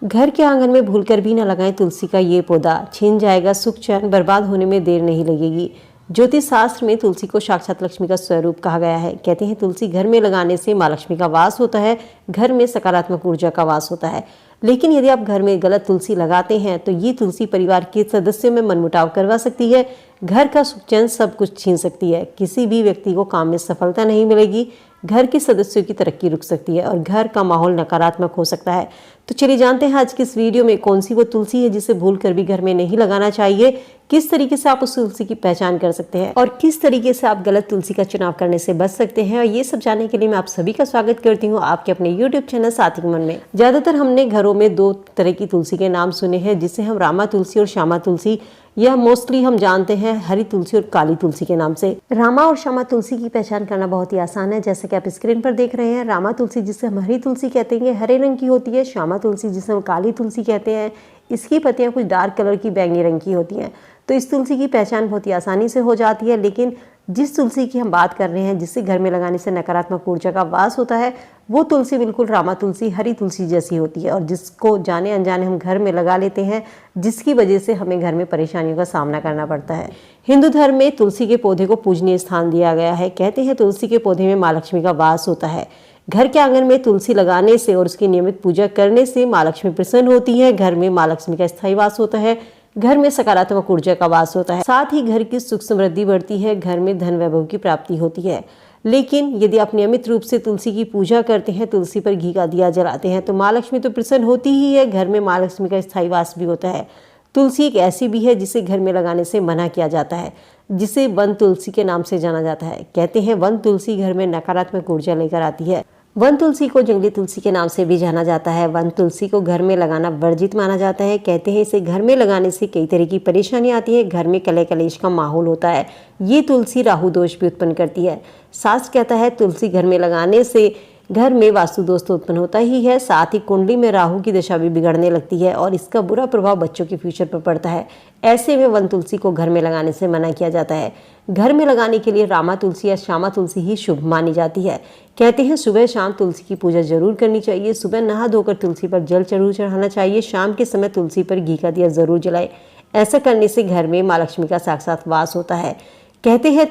घर के आंगन में भूलकर भी न लगाएं तुलसी का ये पौधा, छिन जाएगा सुख चैन, बर्बाद होने में देर नहीं लगेगी। ज्योतिष शास्त्र में तुलसी को साक्षात लक्ष्मी का स्वरूप कहा गया है। कहते हैं तुलसी घर में लगाने से माँ लक्ष्मी का वास होता है, घर में सकारात्मक ऊर्जा का वास होता है। लेकिन यदि आप घर में गलत तुलसी लगाते हैं तो ये तुलसी परिवार के सदस्यों में मनमुटाव करवा सकती है, घर का सुख चैन सब कुछ छीन सकती है, किसी भी व्यक्ति को काम में सफलता नहीं मिलेगी, घर के सदस्यों की तरक्की रुक सकती है और घर का माहौल नकारात्मक हो सकता है। तो चलिए जानते हैं आज की इस वीडियो में कौन सी वो तुलसी है जिसे भूलकर भी घर में नहीं लगाना चाहिए, किस तरीके से आप उस तुलसी की पहचान कर सकते हैं और किस तरीके से आप गलत तुलसी का चुनाव करने से बच सकते हैं। और ये सब जानने के लिए मैं आप सभी का स्वागत करती हूँ आपके अपने यूट्यूब चैनल साथी मन में। ज्यादातर हमने घरों में दो तरह की तुलसी के नाम सुने हैं, जिसे हम रामा तुलसी और श्यामा तुलसी, यह मोस्टली हम जानते हैं हरी तुलसी और काली तुलसी के नाम से। रामा और श्यामा तुलसी की पहचान करना बहुत ही आसान है। जैसे कि आप स्क्रीन पर देख रहे हैं, रामा तुलसी जिसे हम हरी तुलसी कहते हैं हरे रंग की होती है, श्यामा तुलसी जिसे हम काली तुलसी कहते हैं इसकी पत्तियां कुछ डार्क कलर की बैंगनी रंग की होती हैं। तो इस तुलसी की पहचान बहुत ही आसानी से हो जाती है। लेकिन जिस तुलसी की हम बात कर रहे हैं जिसे घर में लगाने से नकारात्मक ऊर्जा का वास होता है, वो तुलसी बिल्कुल रामा तुलसी हरी तुलसी जैसी होती है और जिसको जाने अनजाने हम घर में लगा लेते हैं, जिसकी वजह से हमें घर में परेशानियों का सामना करना पड़ता है। हिंदू धर्म में तुलसी के पौधे को पूजनीय स्थान दिया गया है। कहते हैं तुलसी के पौधे में माँ लक्ष्मी का वास होता है। घर के आंगन में तुलसी लगाने से और उसकी नियमित पूजा करने से माँ लक्ष्मी प्रसन्न होती है, घर में माँ लक्ष्मी का स्थायी वास होता है, घर में सकारात्मक ऊर्जा का वास होता है, साथ ही घर की सुख समृद्धि बढ़ती है, घर में धन वैभव की प्राप्ति होती है। लेकिन यदि आप नियमित रूप से तुलसी की पूजा करते हैं, तुलसी पर घी का दिया जलाते हैं, तो माँ लक्ष्मी तो प्रसन्न होती ही है, घर में माँ लक्ष्मी का स्थायी वास भी होता है। तुलसी एक ऐसी भी है जिसे घर में लगाने से मना किया जाता है, जिसे वन तुलसी के नाम से जाना जाता है। कहते हैं वन तुलसी घर में नकारात्मक ऊर्जा लेकर आती है। वन तुलसी को जंगली तुलसी के नाम से भी जाना जाता है। वन तुलसी को घर में लगाना वर्जित माना जाता है। कहते हैं इसे घर में लगाने से कई तरह की परेशानी आती है, घर में कलह कलेश का माहौल होता है। ये तुलसी राहु दोष भी उत्पन्न करती है। शास्त्र कहता है तुलसी घर में लगाने से घर में वास्तु दोष तो उत्पन्न होता ही है, साथ ही कुंडली में राहु की दशा भी बिगड़ने लगती है और इसका बुरा प्रभाव बच्चों के फ्यूचर पर पड़ता है। ऐसे में वन तुलसी को घर में लगाने से मना किया जाता है। घर में लगाने के लिए रामा तुलसी या श्यामा तुलसी ही शुभ मानी जाती है। कहते हैं सुबह शाम तुलसी की पूजा जरूर करनी चाहिए। सुबह नहा धोकर तुलसी पर जल जरूर चढ़ाना चाहिए। शाम के समय तुलसी पर घी का दिया जरूर जलाए। ऐसा करने से घर में माँ लक्ष्मी का साक्षात वास होता है। कहते हैं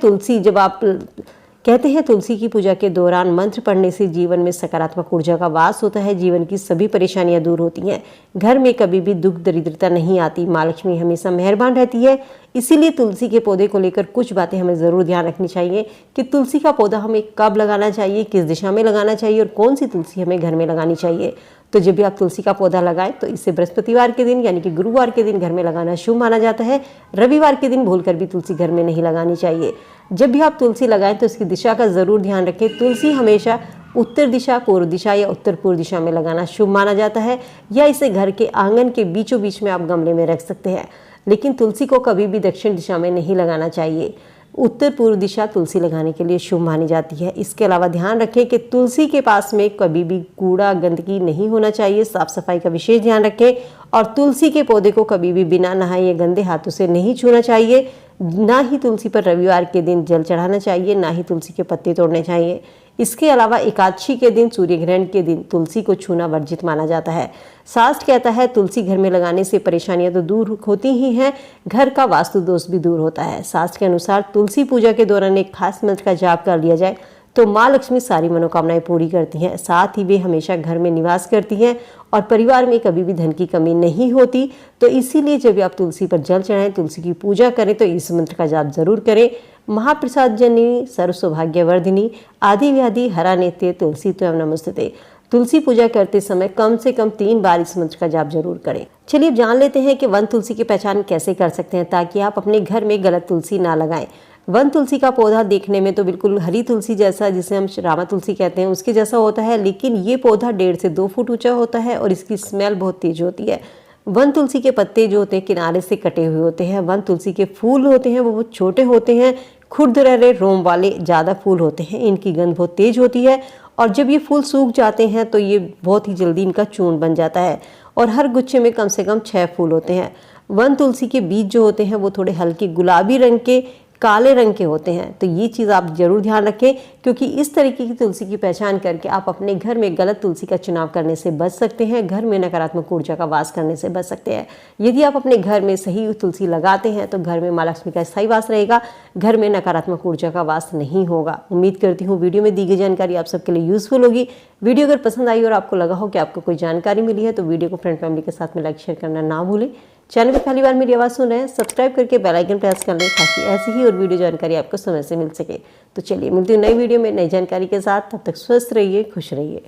तुलसी की पूजा के दौरान मंत्र पढ़ने से जीवन में सकारात्मक ऊर्जा का वास होता है, जीवन की सभी परेशानियां दूर होती हैं, घर में कभी भी दुख दरिद्रता नहीं आती, माँ लक्ष्मी हमेशा मेहरबान रहती है। इसीलिए तुलसी के पौधे को लेकर कुछ बातें हमें ज़रूर ध्यान रखनी चाहिए कि तुलसी का पौधा हमें कब लगाना चाहिए, किस दिशा में लगाना चाहिए और कौन सी तुलसी हमें घर में लगानी चाहिए। तो जब भी आप तुलसी का पौधा लगाएं तो इसे बृहस्पतिवार के दिन यानी कि गुरुवार के दिन घर में लगाना शुभ माना जाता है। रविवार के दिन भूलकर भी तुलसी घर में नहीं लगानी चाहिए। जब भी आप तुलसी लगाएं तो इसकी दिशा का ज़रूर ध्यान रखें। तुलसी हमेशा उत्तर दिशा, पूर्व दिशा या उत्तर पूर्व दिशा में लगाना शुभ माना जाता है, या इसे घर के आंगन के बीचों बीच में आप गमले में रख सकते हैं। लेकिन तुलसी को कभी भी दक्षिण दिशा में नहीं लगाना चाहिए। उत्तर पूर्व दिशा तुलसी लगाने के लिए शुभ मानी जाती है। इसके अलावा ध्यान रखें कि तुलसी के पास में कभी भी कूड़ा गंदगी नहीं होना चाहिए। साफ सफाई का विशेष ध्यान रखें और तुलसी के पौधे को कभी भी बिना नहाए या गंदे हाथों से नहीं छूना चाहिए। ना ही तुलसी पर रविवार के दिन जल चढ़ाना चाहिए, ना ही तुलसी के पत्ते तोड़ने चाहिए। इसके अलावा एकादशी के दिन, सूर्य ग्रहण के दिन तुलसी को छूना वर्जित माना जाता है। शास्त्र कहता है तुलसी घर में लगाने से परेशानियां तो दूर होती ही हैं, घर का वास्तु दोष भी दूर होता है। शास्त्र के अनुसार तुलसी पूजा के दौरान एक खास मंत्र का जाप कर लिया जाए तो माँ लक्ष्मी सारी मनोकामनाएं पूरी करती हैं। साथ ही वे हमेशा घर में निवास करती हैं और परिवार में कभी भी धन की कमी नहीं होती। तो इसीलिए जब आप तुलसी पर जल चढ़ाएं, तुलसी की पूजा करें तो इस मंत्र का जाप जरूर करें। महाप्रसाद जननी सर्व सौभाग्यवर्धिनी आदि व्याधि हरा नेत्य तुलसी त्वं नमस्ते। तुलसी पूजा करते समय कम से कम 3 बार इस मंत्र का जाप जरूर करें। चलिए अब जान लेते हैं कि वन तुलसी की पहचान कैसे कर सकते हैं ताकि आप अपने घर में गलत तुलसी ना लगाएं। वन तुलसी का पौधा देखने में तो बिल्कुल हरी तुलसी जैसा, जिसे हम रामा तुलसी कहते हैं, उसके जैसा होता है, लेकिन ये पौधा 1.5 से 2 फुट ऊंचा होता है और इसकी स्मेल बहुत तेज होती है। वन तुलसी के पत्ते जो होते हैं किनारे से कटे हुए होते हैं। वन तुलसी के फूल होते हैं वो बहुत छोटे होते हैं, खुरदरे रोम वाले ज़्यादा फूल होते हैं। इनकी गंध बहुत तेज होती है और जब ये फूल सूख जाते हैं तो ये बहुत ही जल्दी इनका चूर्ण बन जाता है और हर गुच्छे में कम से कम 6 फूल होते हैं। वन तुलसी के बीज जो होते हैं वो थोड़े हल्के गुलाबी रंग के काले रंग के होते हैं। तो ये चीज़ आप जरूर ध्यान रखें, क्योंकि इस तरीके की तुलसी की पहचान करके आप अपने घर में गलत तुलसी का चुनाव करने से बच सकते हैं, घर में नकारात्मक ऊर्जा का वास करने से बच सकते हैं। यदि आप अपने घर में सही तुलसी लगाते हैं तो घर में माँ लक्ष्मी का स्थायी वास रहेगा, घर में नकारात्मक ऊर्जा का वास नहीं होगा। उम्मीद करती हूँ वीडियो में दी गई जानकारी आप सबके लिए यूजफुल होगी। वीडियो अगर पसंद आई और आपको लगा हो कि आपको कोई जानकारी मिली है तो वीडियो को फ्रेंड फैमिली के साथ में लाइक शेयर करना ना भूलें। चैनल पर पहली बार मेरी आवाज़ सुन रहे हैं, सब्सक्राइब करके बेल आइकन प्रेस कर लें ताकि ऐसी ही और वीडियो जानकारी आपको समय से मिल सके। तो चलिए मिलती हूँ नई वीडियो में नई जानकारी के साथ, तब तक स्वस्थ रहिए, खुश रहिए।